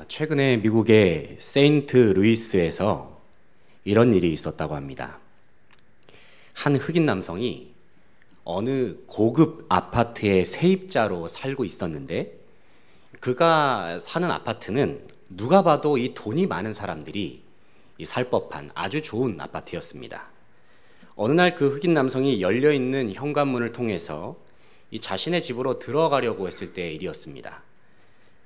최근에 미국의 세인트 루이스에서 이런 일이 있었다고 합니다. 한 흑인 남성이 어느 고급 아파트의 세입자로 살고 있었는데, 그가 사는 아파트는 누가 봐도 이 돈이 많은 사람들이 살 법한 아주 좋은 아파트였습니다. 어느 날 그 흑인 남성이 열려있는 현관문을 통해서 이 자신의 집으로 들어가려고 했을 때의 일이었습니다.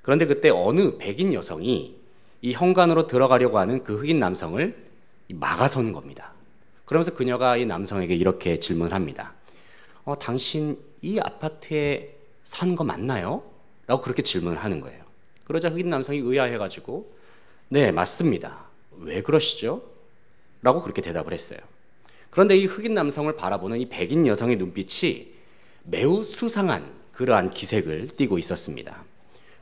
그런데 그때 어느 백인 여성이 이 현관으로 들어가려고 하는 그 흑인 남성을 막아서는 겁니다. 그러면서 그녀가 이 남성에게 이렇게 질문을 합니다. 당신 이 아파트에 산 거 맞나요? 라고 그렇게 질문을 하는 거예요. 그러자 흑인 남성이 의아해가지고 네, 맞습니다. 왜 그러시죠? 라고 그렇게 대답을 했어요. 그런데 이 흑인 남성을 바라보는 이 백인 여성의 눈빛이 매우 수상한 그러한 기색을 띠고 있었습니다.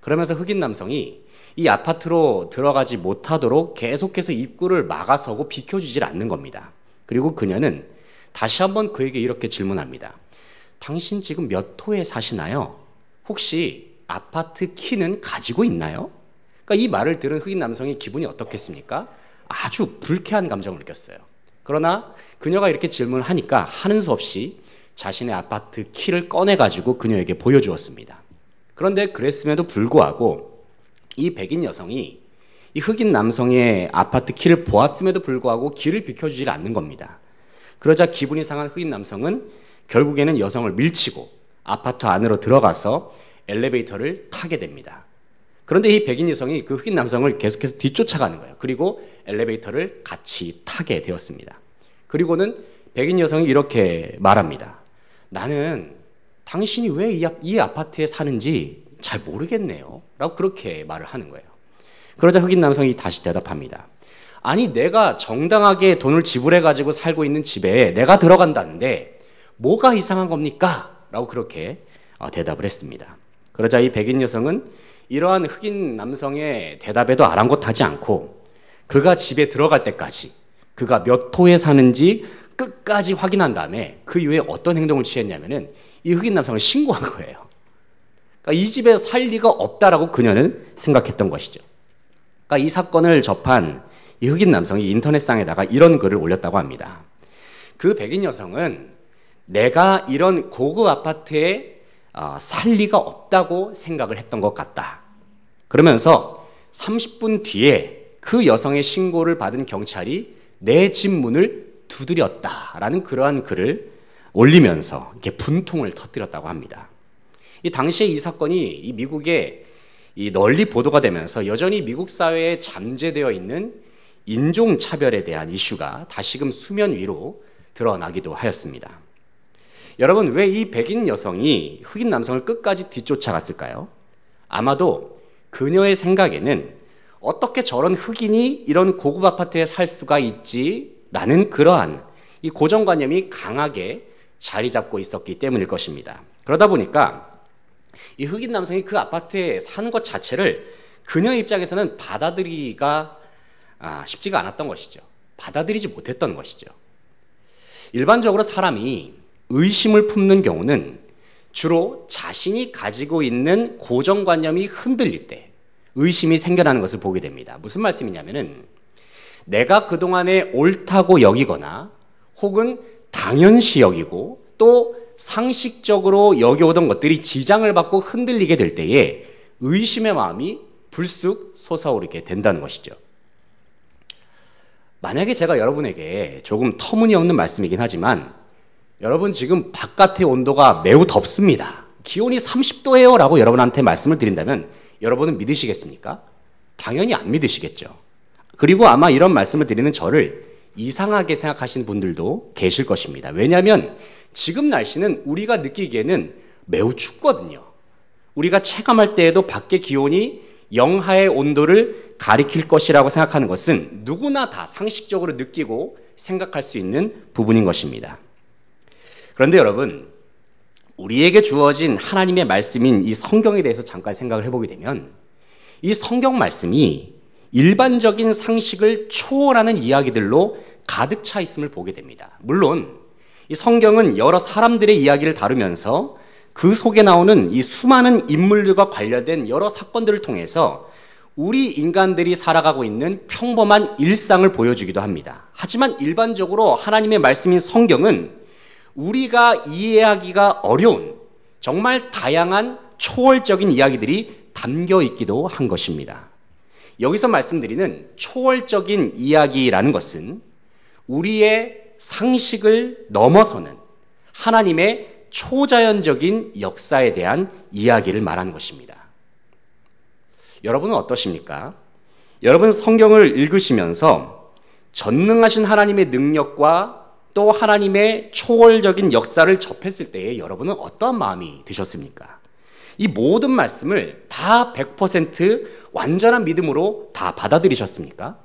그러면서 흑인 남성이 이 아파트로 들어가지 못하도록 계속해서 입구를 막아서고 비켜주질 않는 겁니다. 그리고 그녀는 다시 한번 그에게 이렇게 질문합니다. 당신 지금 몇 호에 사시나요? 혹시 아파트 키는 가지고 있나요? 그러니까 이 말을 들은 흑인 남성의 기분이 어떻겠습니까? 아주 불쾌한 감정을 느꼈어요. 그러나 그녀가 이렇게 질문을 하니까 하는 수 없이 자신의 아파트 키를 꺼내가지고 그녀에게 보여주었습니다. 그런데 그랬음에도 불구하고 이 백인 여성이 이 흑인 남성의 아파트 키를 보았음에도 불구하고 길을 비켜주질 않는 겁니다. 그러자 기분이 상한 흑인 남성은 결국에는 여성을 밀치고 아파트 안으로 들어가서 엘리베이터를 타게 됩니다. 그런데 이 백인 여성이 그 흑인 남성을 계속해서 뒤쫓아가는 거예요. 그리고 엘리베이터를 같이 타게 되었습니다. 그리고는 백인 여성이 이렇게 말합니다. 나는 당신이 왜 이 아파트에 사는지 잘 모르겠네요. 라고 그렇게 말을 하는 거예요. 그러자 흑인 남성이 다시 대답합니다. 아니, 내가 정당하게 돈을 지불해가지고 살고 있는 집에 내가 들어간다는데 뭐가 이상한 겁니까? 라고 그렇게 대답을 했습니다. 그러자 이 백인 여성은 이러한 흑인 남성의 대답에도 아랑곳하지 않고 그가 집에 들어갈 때까지 그가 몇 호에 사는지 끝까지 확인한 다음에 그 이후에 어떤 행동을 취했냐면은 이 흑인 남성을 신고한 거예요. 그러니까 이 집에 살 리가 없다라고 그녀는 생각했던 것이죠. 그러니까 이 사건을 접한 이 흑인 남성이 인터넷상에다가 이런 글을 올렸다고 합니다. 그 백인 여성은 내가 이런 고급 아파트에 살 리가 없다고 생각을 했던 것 같다. 그러면서 30분 뒤에 그 여성의 신고를 받은 경찰이 내 집 문을 두드렸다라는 그러한 글을 올리면서 이렇게 분통을 터뜨렸다고 합니다. 이 당시에 이 사건이 이 미국에 널리 보도가 되면서 여전히 미국 사회에 잠재되어 있는 인종차별에 대한 이슈가 다시금 수면 위로 드러나기도 하였습니다. 여러분, 왜 이 백인 여성이 흑인 남성을 끝까지 뒤쫓아갔을까요? 아마도 그녀의 생각에는 어떻게 저런 흑인이 이런 고급 아파트에 살 수가 있지라는 그러한 이 고정관념이 강하게 자리 잡고 있었기 때문일 것입니다. 그러다 보니까 이 흑인 남성이 그 아파트에 사는 것 자체를 그녀의 입장에서는 받아들이기가 쉽지가 않았던 것이죠. 받아들이지 못했던 것이죠. 일반적으로 사람이 의심을 품는 경우는 주로 자신이 가지고 있는 고정관념이 흔들릴 때 의심이 생겨나는 것을 보게 됩니다. 무슨 말씀이냐면은 내가 그동안에 옳다고 여기거나 혹은 당연시 여기고 또 상식적으로 여겨오던 것들이 지장을 받고 흔들리게 될 때에 의심의 마음이 불쑥 솟아오르게 된다는 것이죠. 만약에 제가 여러분에게 조금 터무니없는 말씀이긴 하지만 여러분 지금 바깥의 온도가 매우 덥습니다. 기온이 30도예요 라고 여러분한테 말씀을 드린다면 여러분은 믿으시겠습니까? 당연히 안 믿으시겠죠. 그리고 아마 이런 말씀을 드리는 저를 이상하게 생각하시는 분들도 계실 것입니다. 왜냐하면 지금 날씨는 우리가 느끼기에는 매우 춥거든요. 우리가 체감할 때에도 밖의 기온이 영하의 온도를 가리킬 것이라고 생각하는 것은 누구나 다 상식적으로 느끼고 생각할 수 있는 부분인 것입니다. 그런데 여러분, 우리에게 주어진 하나님의 말씀인 이 성경에 대해서 잠깐 생각을 해보게 되면 이 성경 말씀이 일반적인 상식을 초월하는 이야기들로 가득 차 있음을 보게 됩니다. 물론 이 성경은 여러 사람들의 이야기를 다루면서 그 속에 나오는 이 수많은 인물들과 관련된 여러 사건들을 통해서 우리 인간들이 살아가고 있는 평범한 일상을 보여주기도 합니다. 하지만 일반적으로 하나님의 말씀인 성경은 우리가 이해하기가 어려운 정말 다양한 초월적인 이야기들이 담겨 있기도 한 것입니다. 여기서 말씀드리는 초월적인 이야기라는 것은 우리의 상식을 넘어서는 하나님의 초자연적인 역사에 대한 이야기를 말하는 것입니다. 여러분은 어떠십니까? 여러분 성경을 읽으시면서 전능하신 하나님의 능력과 또 하나님의 초월적인 역사를 접했을 때에 여러분은 어떠한 마음이 드셨습니까? 이 모든 말씀을 다 100% 완전한 믿음으로 다 받아들이셨습니까?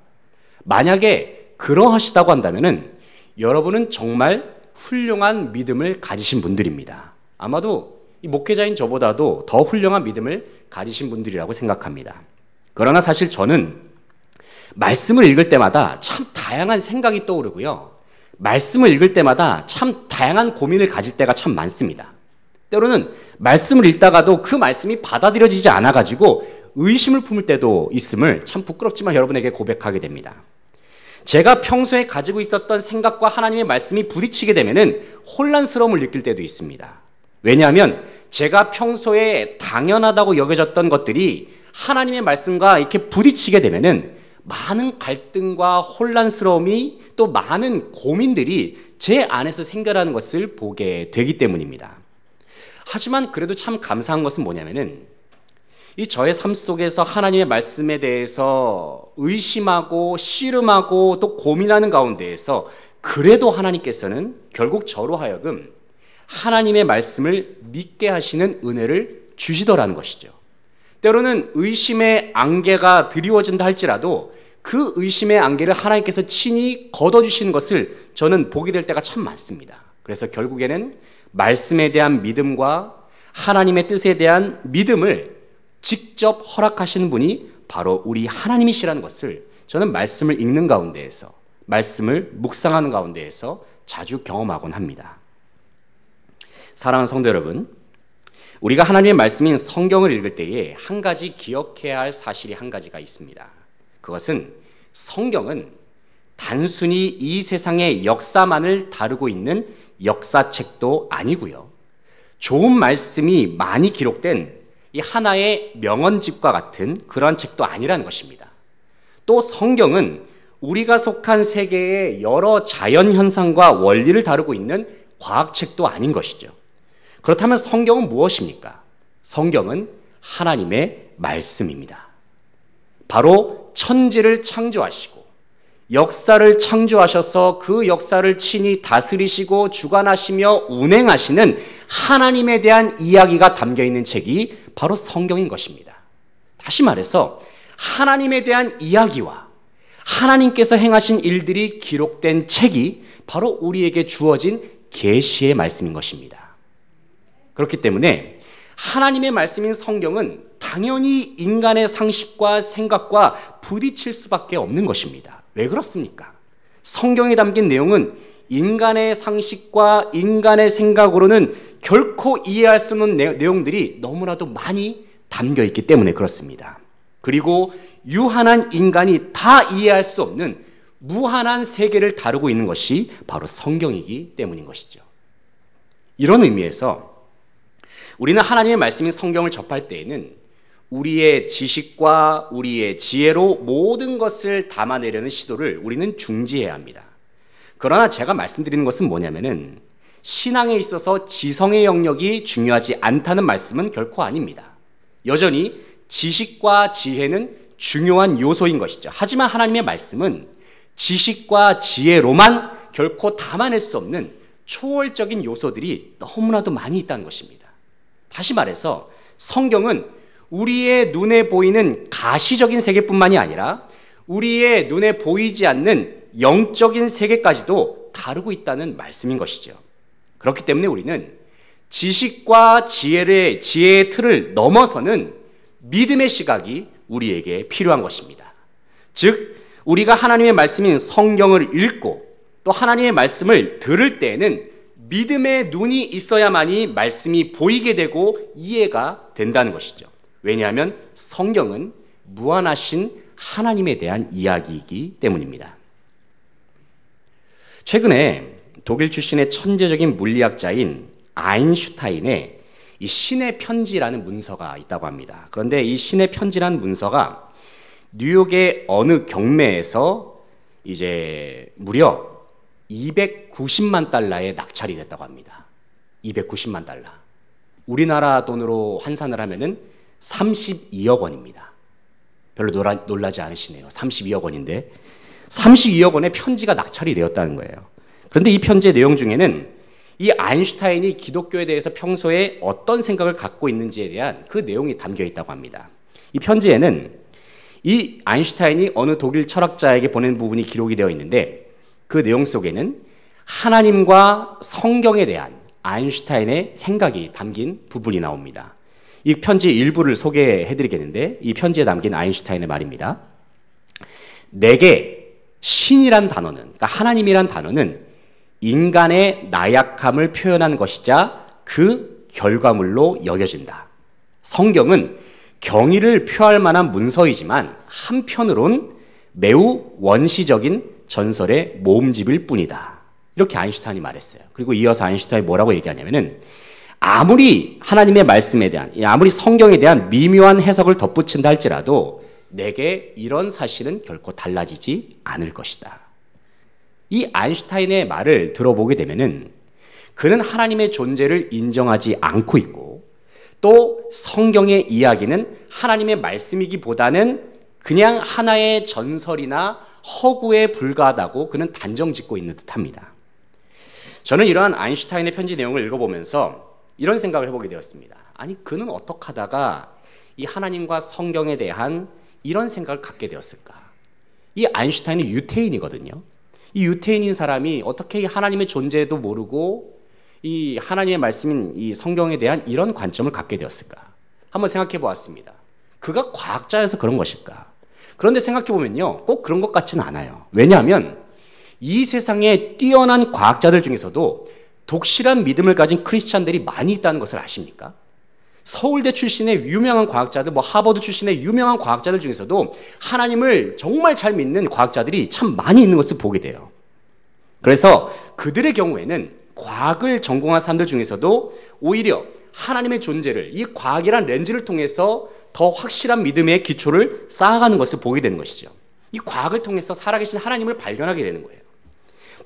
만약에 그러하시다고 한다면은 여러분은 정말 훌륭한 믿음을 가지신 분들입니다. 아마도 이 목회자인 저보다도 더 훌륭한 믿음을 가지신 분들이라고 생각합니다. 그러나 사실 저는 말씀을 읽을 때마다 참 다양한 생각이 떠오르고요. 말씀을 읽을 때마다 참 다양한 고민을 가질 때가 참 많습니다. 때로는 말씀을 읽다가도 그 말씀이 받아들여지지 않아가지고 의심을 품을 때도 있음을 참 부끄럽지만 여러분에게 고백하게 됩니다. 제가 평소에 가지고 있었던 생각과 하나님의 말씀이 부딪히게 되면은 혼란스러움을 느낄 때도 있습니다. 왜냐하면 제가 평소에 당연하다고 여겨졌던 것들이 하나님의 말씀과 이렇게 부딪히게 되면은 많은 갈등과 혼란스러움이 또 많은 고민들이 제 안에서 생겨나는 것을 보게 되기 때문입니다. 하지만 그래도 참 감사한 것은 뭐냐면은 이 저의 삶 속에서 하나님의 말씀에 대해서 의심하고 씨름하고 또 고민하는 가운데에서 그래도 하나님께서는 결국 저로 하여금 하나님의 말씀을 믿게 하시는 은혜를 주시더라는 것이죠. 때로는 의심의 안개가 드리워진다 할지라도 그 의심의 안개를 하나님께서 친히 걷어주시는 것을 저는 보게 될 때가 참 많습니다. 그래서 결국에는 말씀에 대한 믿음과 하나님의 뜻에 대한 믿음을 직접 허락하시는 분이 바로 우리 하나님이시라는 것을 저는 말씀을 읽는 가운데에서, 말씀을 묵상하는 가운데에서 자주 경험하곤 합니다. 사랑하는 성도 여러분, 우리가 하나님의 말씀인 성경을 읽을 때에 한 가지 기억해야 할 사실이 한 가지가 있습니다. 그것은 성경은 단순히 이 세상의 역사만을 다루고 있는 역사책도 아니고요. 좋은 말씀이 많이 기록된 이 하나의 명언집과 같은 그러한 책도 아니라는 것입니다. 또 성경은 우리가 속한 세계의 여러 자연현상과 원리를 다루고 있는 과학책도 아닌 것이죠. 그렇다면 성경은 무엇입니까? 성경은 하나님의 말씀입니다. 바로 천지를 창조하시고 역사를 창조하셔서 그 역사를 친히 다스리시고 주관하시며 운행하시는 하나님에 대한 이야기가 담겨있는 책이 바로 성경인 것입니다. 다시 말해서 하나님에 대한 이야기와 하나님께서 행하신 일들이 기록된 책이 바로 우리에게 주어진 계시의 말씀인 것입니다. 그렇기 때문에 하나님의 말씀인 성경은 당연히 인간의 상식과 생각과 부딪힐 수밖에 없는 것입니다. 왜 그렇습니까? 성경에 담긴 내용은 인간의 상식과 인간의 생각으로는 결코 이해할 수 없는 내용들이 너무나도 많이 담겨 있기 때문에 그렇습니다. 그리고 유한한 인간이 다 이해할 수 없는 무한한 세계를 다루고 있는 것이 바로 성경이기 때문인 것이죠. 이런 의미에서 우리는 하나님의 말씀인 성경을 접할 때에는 우리의 지식과 우리의 지혜로 모든 것을 담아내려는 시도를 우리는 중지해야 합니다. 그러나 제가 말씀드리는 것은 뭐냐면은 신앙에 있어서 지성의 영역이 중요하지 않다는 말씀은 결코 아닙니다. 여전히 지식과 지혜는 중요한 요소인 것이죠. 하지만 하나님의 말씀은 지식과 지혜로만 결코 담아낼 수 없는 초월적인 요소들이 너무나도 많이 있다는 것입니다. 다시 말해서 성경은 우리의 눈에 보이는 가시적인 세계뿐만이 아니라 우리의 눈에 보이지 않는 영적인 세계까지도 다루고 있다는 말씀인 것이죠. 그렇기 때문에 우리는 지식과 지혜의 틀을 넘어서는 믿음의 시각이 우리에게 필요한 것입니다. 즉 우리가 하나님의 말씀인 성경을 읽고 또 하나님의 말씀을 들을 때에는 믿음의 눈이 있어야만이 말씀이 보이게 되고 이해가 된다는 것이죠. 왜냐하면 성경은 무한하신 하나님에 대한 이야기이기 때문입니다. 최근에 독일 출신의 천재적인 물리학자인 아인슈타인의 이 신의 편지라는 문서가 있다고 합니다. 그런데 이 신의 편지라는 문서가 뉴욕의 어느 경매에서 이제 무려 290만 달러에 낙찰이 됐다고 합니다. 290만 달러. 우리나라 돈으로 환산을 하면은 32억 원입니다. 별로 놀라지 않으시네요. 32억 원인데 32억 원의 편지가 낙찰이 되었다는 거예요. 그런데 이 편지의 내용 중에는 이 아인슈타인이 기독교에 대해서 평소에 어떤 생각을 갖고 있는지에 대한 그 내용이 담겨 있다고 합니다. 이 편지에는 이 아인슈타인이 어느 독일 철학자에게 보낸 부분이 기록이 되어 있는데 그 내용 속에는 하나님과 성경에 대한 아인슈타인의 생각이 담긴 부분이 나옵니다. 이 편지 일부를 소개해드리겠는데 이 편지에 담긴 아인슈타인의 말입니다. 내게 신이란 단어는, 그러니까 하나님이란 단어는 인간의 나약함을 표현한 것이자 그 결과물로 여겨진다. 성경은 경의를 표할 만한 문서이지만 한편으론 매우 원시적인 전설의 모음집일 뿐이다. 이렇게 아인슈타인이 말했어요. 그리고 이어서 아인슈타인이 뭐라고 얘기하냐면은 아무리 하나님의 말씀에 대한, 아무리 성경에 대한 미묘한 해석을 덧붙인다 할지라도 내게 이런 사실은 결코 달라지지 않을 것이다. 이 아인슈타인의 말을 들어보게 되면은 그는 하나님의 존재를 인정하지 않고 있고 또 성경의 이야기는 하나님의 말씀이기보다는 그냥 하나의 전설이나 허구에 불과하다고 그는 단정짓고 있는 듯합니다. 저는 이러한 아인슈타인의 편지 내용을 읽어보면서 이런 생각을 해보게 되었습니다. 아니 그는 어떻게 하다가 이 하나님과 성경에 대한 이런 생각을 갖게 되었을까? 이 아인슈타인은 유태인이거든요. 이 유태인인 사람이 어떻게 하나님의 존재도 모르고 이 하나님의 말씀인 이 성경에 대한 이런 관점을 갖게 되었을까? 한번 생각해 보았습니다. 그가 과학자여서 그런 것일까? 그런데 생각해 보면요, 꼭 그런 것 같지는 않아요. 왜냐하면 이 세상에 뛰어난 과학자들 중에서도 독실한 믿음을 가진 크리스찬들이 많이 있다는 것을 아십니까? 서울대 출신의 유명한 과학자들, 하버드 출신의 유명한 과학자들 중에서도 하나님을 정말 잘 믿는 과학자들이 참 많이 있는 것을 보게 돼요. 그래서 그들의 경우에는 과학을 전공한 사람들 중에서도 오히려 하나님의 존재를 이 과학이란 렌즈를 통해서 더 확실한 믿음의 기초를 쌓아가는 것을 보게 되는 것이죠. 이 과학을 통해서 살아계신 하나님을 발견하게 되는 거예요.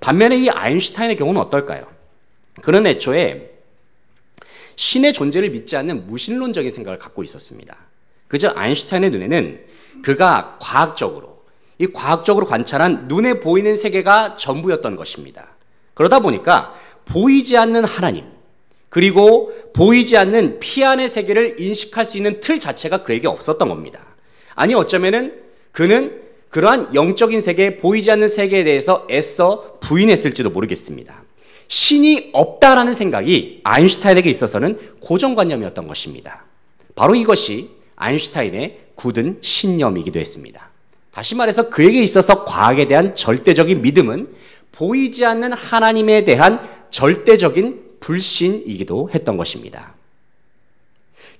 반면에 이 아인슈타인의 경우는 어떨까요? 그는 애초에 신의 존재를 믿지 않는 무신론적인 생각을 갖고 있었습니다. 그저 아인슈타인의 눈에는 그가 과학적으로 관찰한 눈에 보이는 세계가 전부였던 것입니다. 그러다 보니까 보이지 않는 하나님, 그리고 보이지 않는 피 안의 세계를 인식할 수 있는 틀 자체가 그에게 없었던 겁니다. 아니 어쩌면은 그는 그러한 영적인 세계, 보이지 않는 세계에 대해서 애써 부인했을지도 모르겠습니다. 신이 없다라는 생각이 아인슈타인에게 있어서는 고정관념이었던 것입니다. 바로 이것이 아인슈타인의 굳은 신념이기도 했습니다. 다시 말해서 그에게 있어서 과학에 대한 절대적인 믿음은 보이지 않는 하나님에 대한 절대적인 불신이기도 했던 것입니다.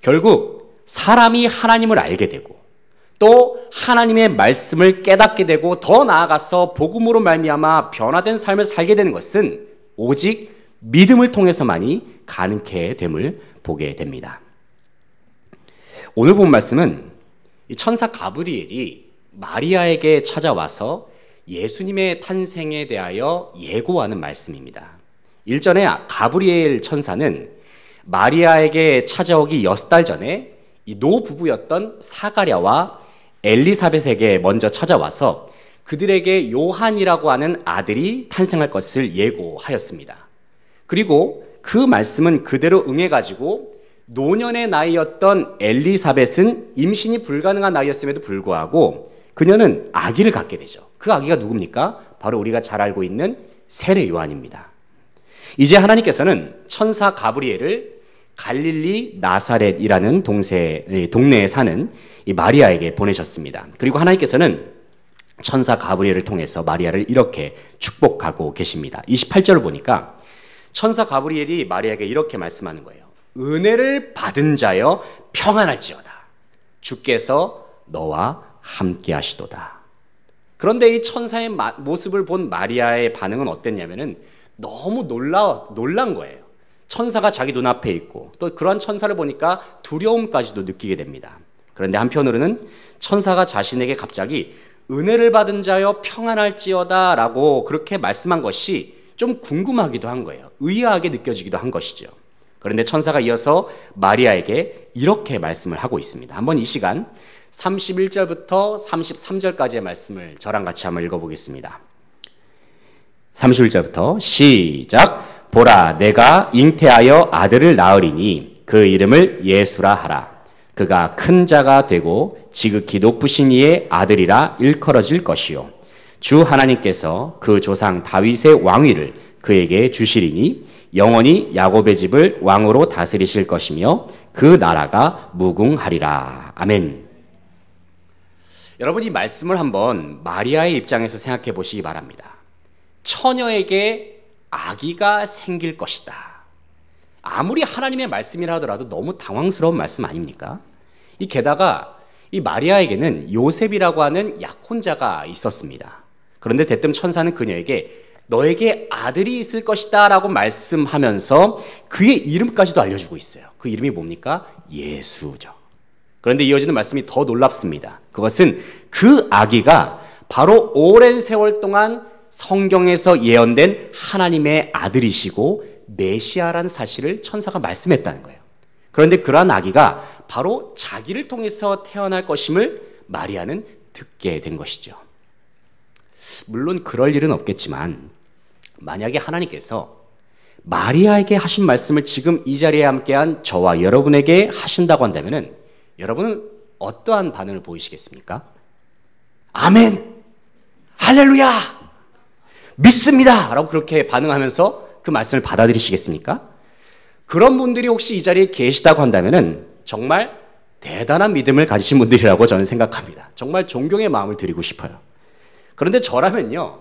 결국 사람이 하나님을 알게 되고 또 하나님의 말씀을 깨닫게 되고 더 나아가서 복음으로 말미암아 변화된 삶을 살게 되는 것은 오직 믿음을 통해서만이 가능케 됨을 보게 됩니다. 오늘 본 말씀은 천사 가브리엘이 마리아에게 찾아와서 예수님의 탄생에 대하여 예고하는 말씀입니다. 일전에 가브리엘 천사는 마리아에게 찾아오기 6달 전에 이 노부부였던 사가랴와 엘리사벳에게 먼저 찾아와서 그들에게 요한이라고 하는 아들이 탄생할 것을 예고하였습니다. 그리고 그 말씀은 그대로 응해가지고 노년의 나이였던 엘리사벳은 임신이 불가능한 나이였음에도 불구하고 그녀는 아기를 갖게 되죠. 그 아기가 누굽니까? 바로 우리가 잘 알고 있는 세례 요한입니다. 이제 하나님께서는 천사 가브리엘을 갈릴리 나사렛이라는 동네에 사는 이 마리아에게 보내셨습니다. 그리고 하나님께서는 천사 가브리엘을 통해서 마리아를 이렇게 축복하고 계십니다. 28절을 보니까 천사 가브리엘이 마리아에게 이렇게 말씀하는 거예요. 은혜를 받은 자여 평안할지어다. 주께서 너와 함께 하시도다. 그런데 이 천사의 모습을 본 마리아의 반응은 어땠냐면은 너무 놀란 거예요. 천사가 자기 눈앞에 있고 또 그러한 천사를 보니까 두려움까지도 느끼게 됩니다. 그런데 한편으로는 천사가 자신에게 갑자기 은혜를 받은 자여 평안할지어다 라고 그렇게 말씀한 것이 좀 궁금하기도 한 거예요. 의아하게 느껴지기도 한 것이죠. 그런데 천사가 이어서 마리아에게 이렇게 말씀을 하고 있습니다. 한번 이 시간 31절부터 33절까지의 말씀을 저랑 같이 한번 읽어보겠습니다. 31절부터 시작. 보라, 내가 잉태하여 아들을 낳으리니 그 이름을 예수라 하라. 그가 큰 자가 되고 지극히 높으신 이의 아들이라 일컬어질 것이요 주 하나님께서 그 조상 다윗의 왕위를 그에게 주시리니 영원히 야곱의 집을 왕으로 다스리실 것이며 그 나라가 무궁하리라. 아멘. 여러분, 이 말씀을 한번 마리아의 입장에서 생각해 보시기 바랍니다. 처녀에게 아기가 생길 것이다. 아무리 하나님의 말씀이라 하더라도 너무 당황스러운 말씀 아닙니까? 게다가 이 마리아에게는 요셉이라고 하는 약혼자가 있었습니다. 그런데 대뜸 천사는 그녀에게 너에게 아들이 있을 것이다 라고 말씀하면서 그의 이름까지도 알려주고 있어요. 그 이름이 뭡니까? 예수죠. 그런데 이어지는 말씀이 더 놀랍습니다. 그것은 그 아기가 바로 오랜 세월 동안 성경에서 예언된 하나님의 아들이시고 메시아라는 사실을 천사가 말씀했다는 거예요. 그런데 그러한 아기가 바로 자기를 통해서 태어날 것임을 마리아는 듣게 된 것이죠. 물론 그럴 일은 없겠지만 만약에 하나님께서 마리아에게 하신 말씀을 지금 이 자리에 함께한 저와 여러분에게 하신다고 한다면 여러분은 어떠한 반응을 보이시겠습니까? 아멘! 할렐루야! 믿습니다! 라고 그렇게 반응하면서 그 말씀을 받아들이시겠습니까? 그런 분들이 혹시 이 자리에 계시다고 한다면 정말 대단한 믿음을 가지신 분들이라고 저는 생각합니다. 정말 존경의 마음을 드리고 싶어요. 그런데 저라면요,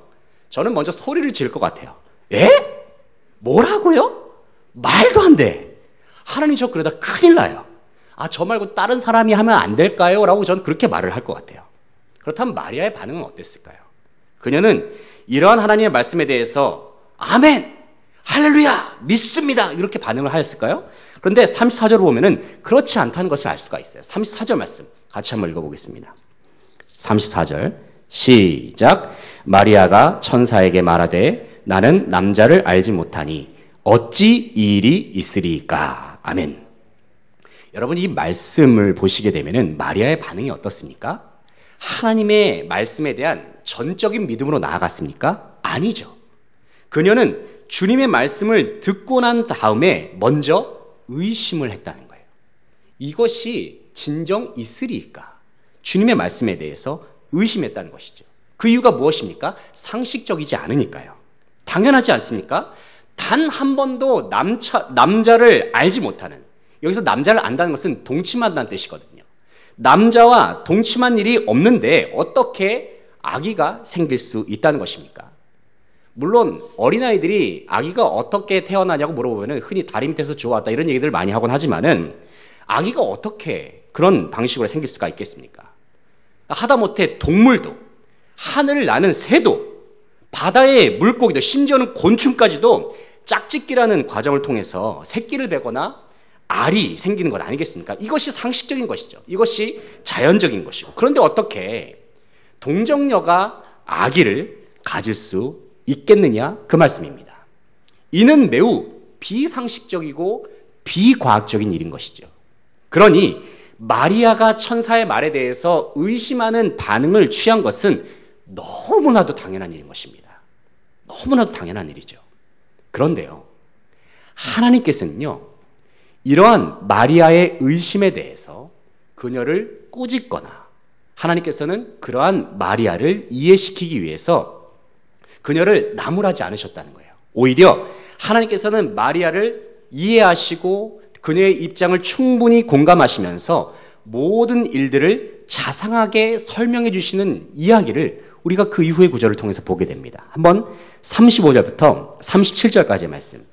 저는 먼저 소리를 지를 것 같아요. 에? 뭐라고요? 말도 안 돼. 하나님, 저 그러다 큰일 나요. 저 말고 다른 사람이 하면 안 될까요? 라고 저는 그렇게 말을 할 것 같아요. 그렇다면 마리아의 반응은 어땠을까요? 그녀는 이러한 하나님의 말씀에 대해서 아멘! 할렐루야! 믿습니다! 이렇게 반응을 하였을까요? 그런데 34절을 보면은 그렇지 않다는 것을 알 수가 있어요. 34절 말씀 같이 한번 읽어보겠습니다. 34절 시작. 마리아가 천사에게 말하되 나는 남자를 알지 못하니 어찌 이 일이 있으리까. 아멘. 여러분, 이 말씀을 보시게 되면은 마리아의 반응이 어떻습니까? 하나님의 말씀에 대한 전적인 믿음으로 나아갔습니까? 아니죠. 그녀는 주님의 말씀을 듣고 난 다음에 먼저 의심을 했다는 거예요. 이것이 진정 있으리까? 주님의 말씀에 대해서 의심했다는 것이죠. 그 이유가 무엇입니까? 상식적이지 않으니까요. 당연하지 않습니까? 단 한 번도 남자를 알지 못하는, 여기서 남자를 안다는 것은 동침한다는 뜻이거든요. 남자와 동침한 일이 없는데 어떻게 아기가 생길 수 있다는 것입니까? 물론 어린아이들이 아기가 어떻게 태어나냐고 물어보면 흔히 다리 밑에서 주워왔다 이런 얘기들 많이 하곤 하지만은 아기가 어떻게 그런 방식으로 생길 수가 있겠습니까? 하다못해 동물도, 하늘을 나는 새도, 바다의 물고기도, 심지어는 곤충까지도 짝짓기라는 과정을 통해서 새끼를 베거나 알이 생기는 것 아니겠습니까? 이것이 상식적인 것이죠. 이것이 자연적인 것이고. 그런데 어떻게 동정녀가 아기를 가질 수 있겠느냐? 그 말씀입니다. 이는 매우 비상식적이고 비과학적인 일인 것이죠. 그러니 마리아가 천사의 말에 대해서 의심하는 반응을 취한 것은 너무나도 당연한 일인 것입니다. 너무나도 당연한 일이죠. 그런데요, 하나님께서는요, 이러한 마리아의 의심에 대해서 그녀를 꾸짖거나 하나님께서는 그러한 마리아를 이해시키기 위해서 그녀를 나무라지 않으셨다는 거예요. 오히려 하나님께서는 마리아를 이해하시고 그녀의 입장을 충분히 공감하시면서 모든 일들을 자상하게 설명해 주시는 이야기를 우리가 그 이후의 구절을 통해서 보게 됩니다. 한번 35절부터 37절까지의 말씀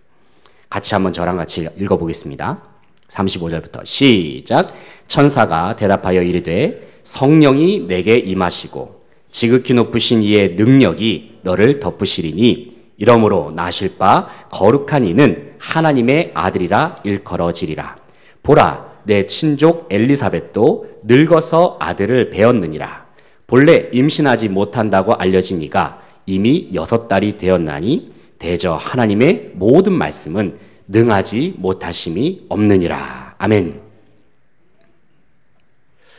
같이 한번 저랑 같이 읽어보겠습니다. 35절부터 시작. 천사가 대답하여 이르되 성령이 내게 임하시고 지극히 높으신 이의 능력이 너를 덮으시리니 이러므로 나실 바 거룩한 이는 하나님의 아들이라 일컬어지리라. 보라, 내 친족 엘리사벳도 늙어서 아들을 배었느니라. 본래 임신하지 못한다고 알려진 이가 이미 6달이 되었나니 대저 하나님의 모든 말씀은 능하지 못하심이 없느니라. 아멘.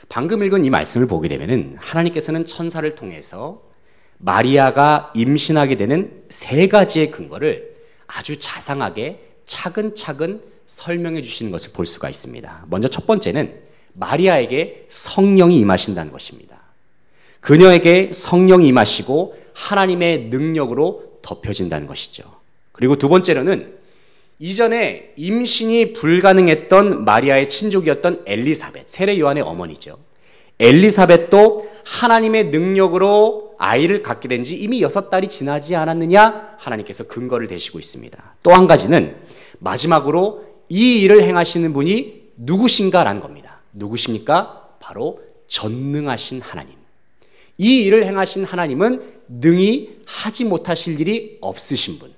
방금 읽은 이 말씀을 보게 되면 하나님께서는 천사를 통해서 마리아가 임신하게 되는 3가지의 근거를 아주 자상하게 차근차근 설명해 주시는 것을 볼 수가 있습니다. 먼저 첫 번째는 마리아에게 성령이 임하신다는 것입니다. 그녀에게 성령이 임하시고 하나님의 능력으로 덮여진다는 것이죠. 그리고 두 번째로는 이전에 임신이 불가능했던 마리아의 친족이었던 엘리사벳, 세례 요한의 어머니죠. 엘리사벳도 하나님의 능력으로 아이를 갖게 된 지 이미 6달이 지나지 않았느냐? 하나님께서 근거를 대시고 있습니다. 또 한 가지는 마지막으로 이 일을 행하시는 분이 누구신가라는 겁니다. 누구십니까? 바로 전능하신 하나님. 이 일을 행하신 하나님은 능히 하지 못하실 일이 없으신 분,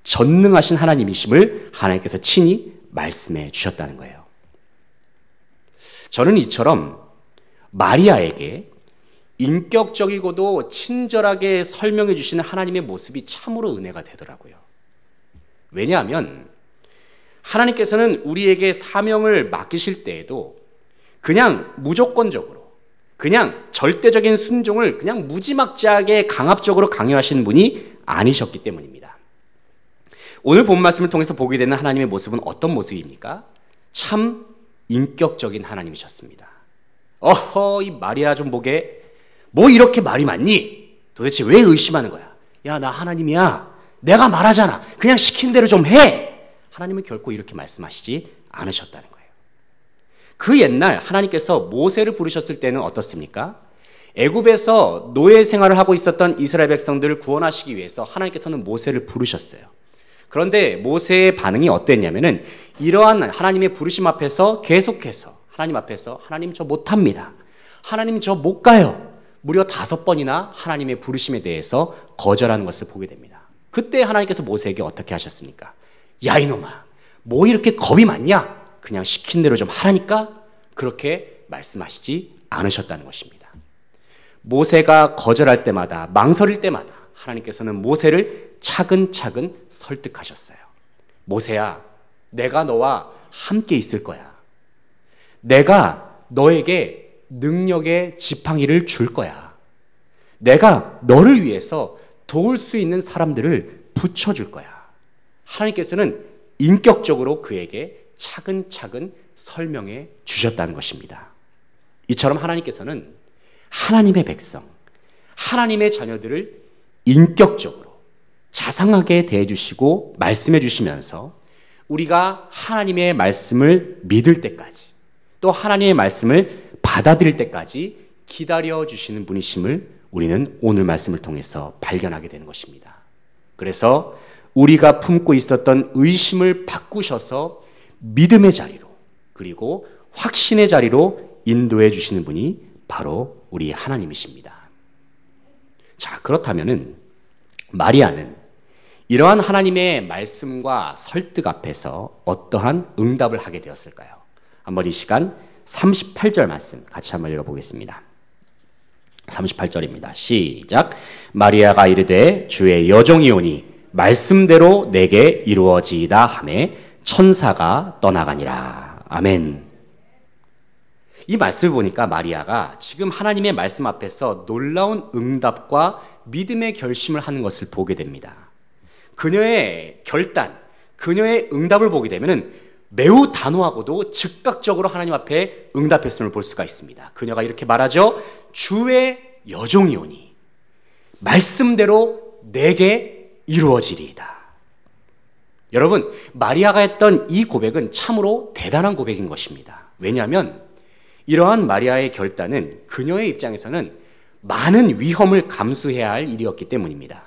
전능하신 하나님이심을 하나님께서 친히 말씀해 주셨다는 거예요. 저는 이처럼 마리아에게 인격적이고도 친절하게 설명해 주시는 하나님의 모습이 참으로 은혜가 되더라고요. 왜냐하면 하나님께서는 우리에게 사명을 맡기실 때에도 그냥 무조건적으로, 그냥 절대적인 순종을 그냥 무지막지하게 강압적으로 강요하시는 분이 아니셨기 때문입니다. 오늘 본 말씀을 통해서 보게 되는 하나님의 모습은 어떤 모습입니까? 참 인격적인 하나님이셨습니다. 어허, 이 마리아 좀 보게. 뭐 이렇게 말이 많니? 도대체 왜 의심하는 거야? 야, 나 하나님이야. 내가 말하잖아. 그냥 시킨 대로 좀 해. 하나님은 결코 이렇게 말씀하시지 않으셨다는 거예요. 그 옛날 하나님께서 모세를 부르셨을 때는 어떻습니까? 애굽에서 노예 생활을 하고 있었던 이스라엘 백성들을 구원하시기 위해서 하나님께서는 모세를 부르셨어요. 그런데 모세의 반응이 어땠냐면은 이러한 하나님의 부르심 앞에서 계속해서 하나님 앞에서 하나님 저 못합니다. 하나님 저 못 가요. 무려 5번이나 하나님의 부르심에 대해서 거절하는 것을 보게 됩니다. 그때 하나님께서 모세에게 어떻게 하셨습니까? 야 이놈아, 뭐 이렇게 겁이 많냐? 그냥 시킨 대로 좀 하라니까? 그렇게 말씀하시지 않으셨다는 것입니다. 모세가 거절할 때마다, 망설일 때마다 하나님께서는 모세를 차근차근 설득하셨어요. 모세야, 내가 너와 함께 있을 거야. 내가 너에게 능력의 지팡이를 줄 거야. 내가 너를 위해서 도울 수 있는 사람들을 붙여줄 거야. 하나님께서는 인격적으로 그에게 차근차근 설명해 주셨다는 것입니다. 이처럼 하나님께서는 하나님의 백성, 하나님의 자녀들을 인격적으로 자상하게 대해주시고 말씀해 주시면서 우리가 하나님의 말씀을 믿을 때까지 또 하나님의 말씀을 받아들일 때까지 기다려주시는 분이심을 우리는 오늘 말씀을 통해서 발견하게 되는 것입니다. 그래서 우리가 품고 있었던 의심을 바꾸셔서 믿음의 자리로 그리고 확신의 자리로 인도해 주시는 분이 바로 우리 하나님이십니다. 자, 그렇다면은 마리아는 이러한 하나님의 말씀과 설득 앞에서 어떠한 응답을 하게 되었을까요? 한번 이 시간 38절 말씀 같이 한번 읽어보겠습니다. 38절입니다. 시작. 마리아가 이르되 주의 여종이오니 말씀대로 내게 이루어지이다 하매 천사가 떠나가니라. 아멘. 이 말씀을 보니까 마리아가 지금 하나님의 말씀 앞에서 놀라운 응답과 믿음의 결심을 하는 것을 보게 됩니다. 그녀의 결단, 그녀의 응답을 보게 되면 매우 단호하고도 즉각적으로 하나님 앞에 응답했음을 볼 수가 있습니다. 그녀가 이렇게 말하죠. 주의 여종이오니 말씀대로 내게 이루어지리이다. 여러분, 마리아가 했던 이 고백은 참으로 대단한 고백인 것입니다. 왜냐하면 이러한 마리아의 결단은 그녀의 입장에서는 많은 위험을 감수해야 할 일이었기 때문입니다.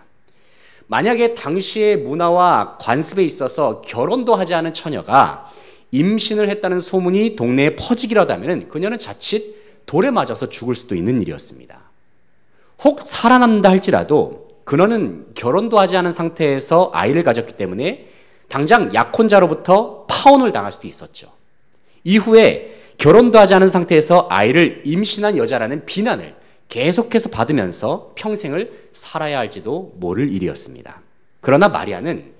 만약에 당시의 문화와 관습에 있어서 결혼도 하지 않은 처녀가 임신을 했다는 소문이 동네에 퍼지기라도 하면 그녀는 자칫 돌에 맞아서 죽을 수도 있는 일이었습니다. 혹 살아남는다 할지라도 그녀는 결혼도 하지 않은 상태에서 아이를 가졌기 때문에 당장 약혼자로부터 파혼을 당할 수도 있었죠. 이후에 결혼도 하지 않은 상태에서 아이를 임신한 여자라는 비난을 계속해서 받으면서 평생을 살아야 할지도 모를 일이었습니다. 그러나 마리아는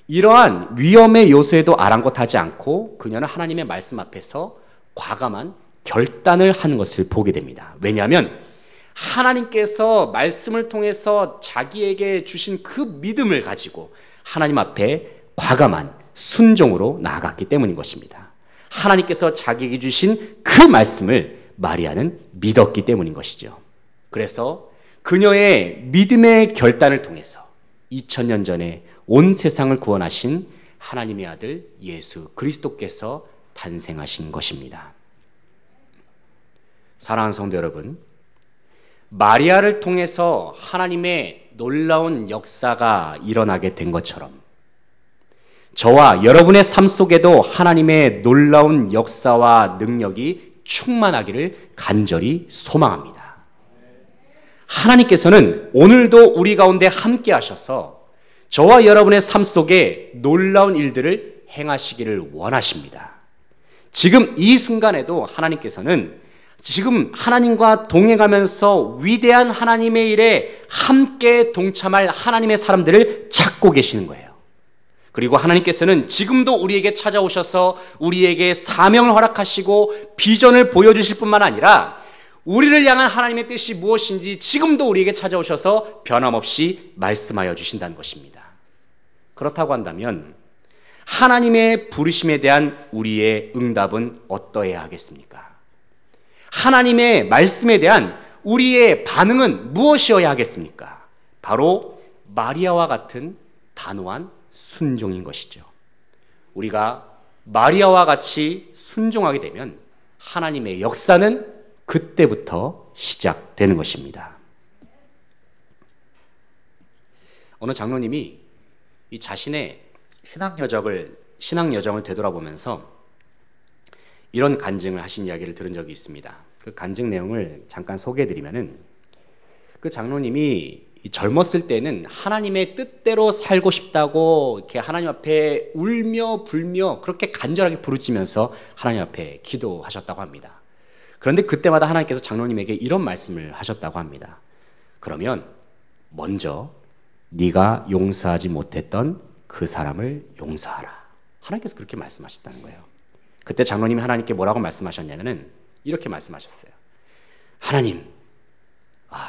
이러한 위험의 요소에도 아랑곳하지 않고 그녀는 하나님의 말씀 앞에서 과감한 결단을 하는 것을 보게 됩니다. 왜냐하면 하나님께서 말씀을 통해서 자기에게 주신 그 믿음을 가지고 하나님 앞에 과감한 순종으로 나아갔기 때문인 것입니다. 하나님께서 자기에게 주신 그 말씀을 마리아는 믿었기 때문인 것이죠. 그래서 그녀의 믿음의 결단을 통해서 2000년 전에 온 세상을 구원하신 하나님의 아들 예수 그리스도께서 탄생하신 것입니다. 사랑하는 성도 여러분, 마리아를 통해서 하나님의 놀라운 역사가 일어나게 된 것처럼 저와 여러분의 삶 속에도 하나님의 놀라운 역사와 능력이 충만하기를 간절히 소망합니다. 하나님께서는 오늘도 우리 가운데 함께 하셔서 저와 여러분의 삶 속에 놀라운 일들을 행하시기를 원하십니다. 지금 이 순간에도 하나님께서는 지금 하나님과 동행하면서 위대한 하나님의 일에 함께 동참할 하나님의 사람들을 찾고 계시는 거예요. 그리고 하나님께서는 지금도 우리에게 찾아오셔서 우리에게 사명을 허락하시고 비전을 보여주실 뿐만 아니라 우리를 향한 하나님의 뜻이 무엇인지 지금도 우리에게 찾아오셔서 변함없이 말씀하여 주신다는 것입니다. 그렇다고 한다면 하나님의 부르심에 대한 우리의 응답은 어떠해야 하겠습니까? 하나님의 말씀에 대한 우리의 반응은 무엇이어야 하겠습니까? 바로 마리아와 같은 단호한 순종인 것이죠. 우리가 마리아와 같이 순종하게 되면 하나님의 역사는 그때부터 시작되는 것입니다. 어느 장로님이 이 자신의 신앙 여정을 되돌아보면서 이런 간증을 하신 이야기를 들은 적이 있습니다. 그 간증 내용을 잠깐 소개해드리면은 그 장로님이 젊었을 때는 하나님의 뜻대로 살고 싶다고 이렇게 하나님 앞에 울며 불며 그렇게 간절하게 부르짖으면서 하나님 앞에 기도하셨다고 합니다. 그런데 그때마다 하나님께서 장로님에게 이런 말씀을 하셨다고 합니다. 그러면 먼저 네가 용서하지 못했던 그 사람을 용서하라. 하나님께서 그렇게 말씀하셨다는 거예요. 그때 장로님이 하나님께 뭐라고 말씀하셨냐면은 이렇게 말씀하셨어요. 하나님,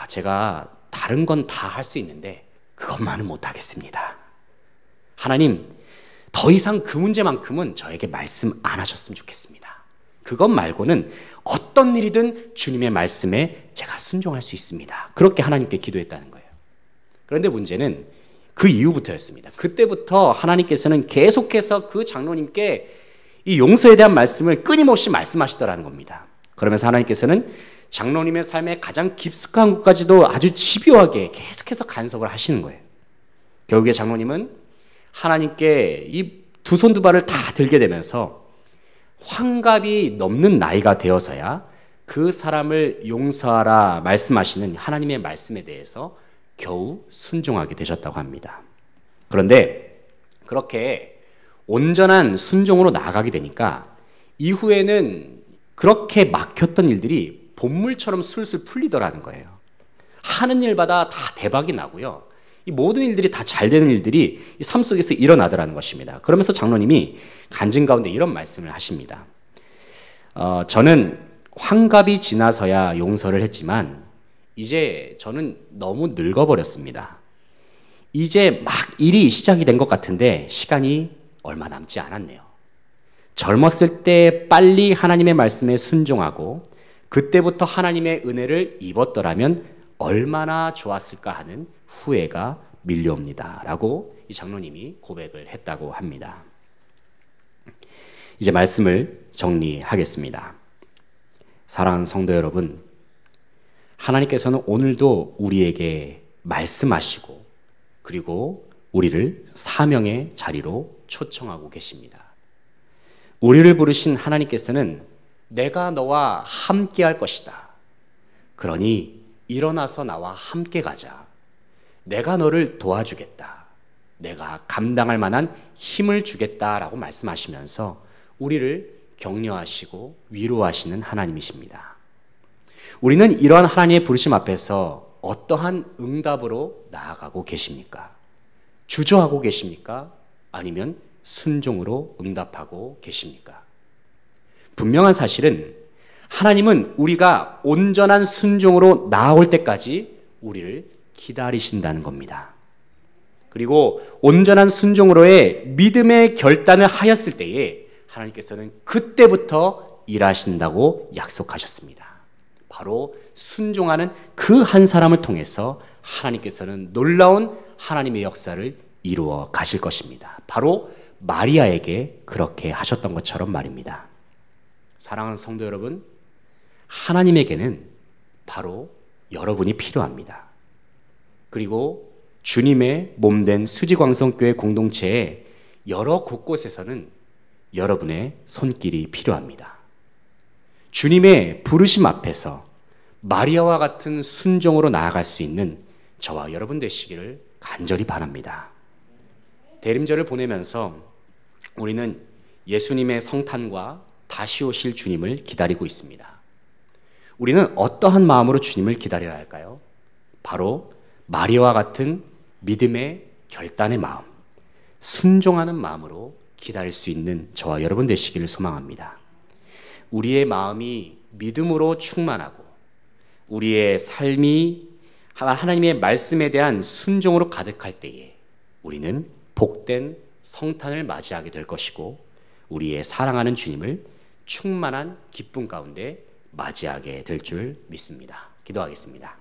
제가 다른 건 다 할 수 있는데 그것만은 못하겠습니다. 하나님, 더 이상 그 문제만큼은 저에게 말씀 안 하셨으면 좋겠습니다. 그것 말고는 어떤 일이든 주님의 말씀에 제가 순종할 수 있습니다. 그렇게 하나님께 기도했다는 거예요. 그런데 문제는 그 이후부터였습니다. 그때부터 하나님께서는 계속해서 그 장로님께 이 용서에 대한 말씀을 끊임없이 말씀하시더라는 겁니다. 그러면서 하나님께서는 장로님의 삶의 가장 깊숙한 곳까지도 아주 집요하게 계속해서 간섭을 하시는 거예요. 결국에 장로님은 하나님께 이 두 손 두 발을 다 들게 되면서 환갑이 넘는 나이가 되어서야 그 사람을 용서하라 말씀하시는 하나님의 말씀에 대해서 겨우 순종하게 되셨다고 합니다. 그런데 그렇게 온전한 순종으로 나아가게 되니까 이후에는 그렇게 막혔던 일들이 본물처럼 술술 풀리더라는 거예요. 하는 일마다 다 대박이 나고요. 이 모든 일들이 다 잘 되는 일들이 이 삶 속에서 일어나더라는 것입니다. 그러면서 장로님이 간증 가운데 이런 말씀을 하십니다. 저는 환갑이 지나서야 용서를 했지만 이제 저는 너무 늙어버렸습니다. 이제 막 일이 시작이 된 것 같은데 시간이 얼마 남지 않았네요. 젊었을 때 빨리 하나님의 말씀에 순종하고 그때부터 하나님의 은혜를 입었더라면 얼마나 좋았을까 하는 후회가 밀려옵니다. 라고 이 장로님이 고백을 했다고 합니다. 이제 말씀을 정리하겠습니다. 사랑하는 성도 여러분, 하나님께서는 오늘도 우리에게 말씀하시고 그리고 우리를 사명의 자리로 초청하고 계십니다. 우리를 부르신 하나님께서는 내가 너와 함께 할 것이다. 그러니 일어나서 나와 함께 가자. 내가 너를 도와주겠다. 내가 감당할 만한 힘을 주겠다라고 말씀하시면서 우리를 격려하시고 위로하시는 하나님이십니다. 우리는 이러한 하나님의 부르심 앞에서 어떠한 응답으로 나아가고 계십니까? 주저하고 계십니까? 아니면 순종으로 응답하고 계십니까? 분명한 사실은 하나님은 우리가 온전한 순종으로 나아올 때까지 우리를 기다리신다는 겁니다. 그리고 온전한 순종으로의 믿음의 결단을 하였을 때에 하나님께서는 그때부터 일하신다고 약속하셨습니다. 바로 순종하는 그 한 사람을 통해서 하나님께서는 놀라운 하나님의 역사를 이루어 가실 것입니다. 바로 마리아에게 그렇게 하셨던 것처럼 말입니다. 사랑하는 성도 여러분, 하나님에게는 바로 여러분이 필요합니다. 그리고 주님의 몸된 수지광성교회 공동체의 여러 곳곳에서는 여러분의 손길이 필요합니다. 주님의 부르심 앞에서 마리아와 같은 순종으로 나아갈 수 있는 저와 여러분 되시기를 간절히 바랍니다. 대림절을 보내면서 우리는 예수님의 성탄과 다시 오실 주님을 기다리고 있습니다. 우리는 어떠한 마음으로 주님을 기다려야 할까요? 바로 마리아와 같은 믿음의 결단의 마음, 순종하는 마음으로 기다릴 수 있는 저와 여러분 되시기를 소망합니다. 우리의 마음이 믿음으로 충만하고 우리의 삶이 하나님의 말씀에 대한 순종으로 가득할 때에 우리는 복된 성탄을 맞이하게 될 것이고 우리의 사랑하는 주님을 충만한 기쁨 가운데 맞이하게 될 줄 믿습니다. 기도하겠습니다.